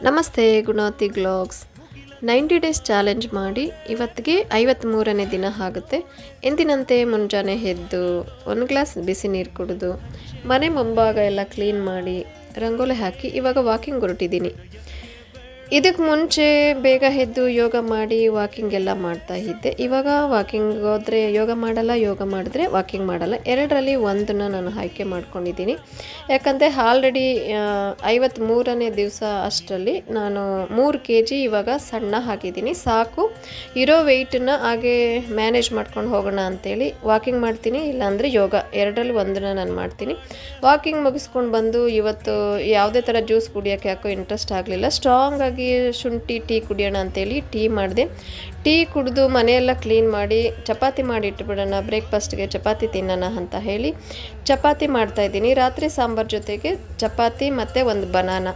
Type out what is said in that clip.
ನಮಸ್ತೆ ಗುಣವತಿ ಗ್ಲಾಗ್ಸ್ 90 days challenge ಮಾಡಿ ಇವತ್ತಿಗೆ 53ನೇ ದಿನ ಆಗುತ್ತೆ. ಎಂದಿನಂತೆ ಮುಂಜಾನೆ ಎದ್ದು ಒಂದು ಗ್ಲಾಸ್ ಬಿಸಿ ನೀರು ಕುಡಿದು ಮನೆ ಮುಂಭಾಗ ಎಲ್ಲ ಕ್ಲೀನ್ ಮಾಡಿ ರಂಗೋಲಿ ಹಾಕಿ ಇವಾಗ ವಾಕಿಂಗ್ ಹೊರಟಿದ್ದೀನಿ. ಇದಕ್ಕೆ ಮುಂಚೆ ಬೇಗ ಎದ್ದು ಯೋಗ ಮಾಡಿ ವಾಕಿಂಗ್ ಎಲ್ಲ ಮಾಡ್ತಾ ಇದ್ದೆ. ಇವಾಗ ವಾಕಿಂಗ್ ಹೋದರೆ ಯೋಗ ಮಾಡಲ್ಲ, ಯೋಗ ಮಾಡಿದ್ರೆ ವಾಕಿಂಗ್ ಮಾಡಲ್ಲ, ಎರಡರಲ್ಲಿ ಒಂದನ್ನು ನಾನು ಆಯ್ಕೆ ಮಾಡ್ಕೊಂಡಿದ್ದೀನಿ. ಯಾಕಂದರೆ ಆಲ್ರೆಡಿ 53ನೇ ದಿವಸ ಅಷ್ಟರಲ್ಲಿ ನಾನು 3 kg ಇವಾಗ ಸಣ್ಣ ಹಾಕಿದ್ದೀನಿ. ಸಾಕು, ಇರೋ ವೆಯ್ಟನ್ನು ಹಾಗೆ ಮ್ಯಾನೇಜ್ ಮಾಡ್ಕೊಂಡು ಹೋಗೋಣ ಅಂಥೇಳಿ ವಾಕಿಂಗ್ ಮಾಡ್ತೀನಿ, ಇಲ್ಲಾಂದರೆ ಯೋಗ, ಎರಡರಲ್ಲಿ ಒಂದನ್ನು ನಾನು ಮಾಡ್ತೀನಿ. ವಾಕಿಂಗ್ ಮುಗಿಸ್ಕೊಂಡು ಬಂದು ಇವತ್ತು ಯಾವುದೇ ಥರ ಜ್ಯೂಸ್ ಕುಡಿಯೋಕ್ಕೆ ಯಾಕೋ ಇಂಟ್ರೆಸ್ಟ್ ಆಗಲಿಲ್ಲ. ಸ್ಟ್ರಾಂಗ್ ಆಗಿ ಶುಂಠಿ ಟೀ ಕುಡಿಯೋಣ ಅಂತೇಳಿ ಟೀ ಮಾಡಿದೆ. ಟೀ ಕುಡಿದು ಮನೆಯೆಲ್ಲ ಕ್ಲೀನ್ ಮಾಡಿ ಚಪಾತಿ ಮಾಡಿ ಇಟ್ಬಿಡೋಣ, ಬ್ರೇಕ್ಫಾಸ್ಟ್ಗೆ ಚಪಾತಿ ತಿನ್ನೋಣ ಅಂತ ಹೇಳಿ ಚಪಾತಿ ಮಾಡ್ತಾಯಿದ್ದೀನಿ. ರಾತ್ರಿ ಸಾಂಬಾರು ಜೊತೆಗೆ ಚಪಾತಿ ಮತ್ತು ಒಂದು ಬನಾನಾ.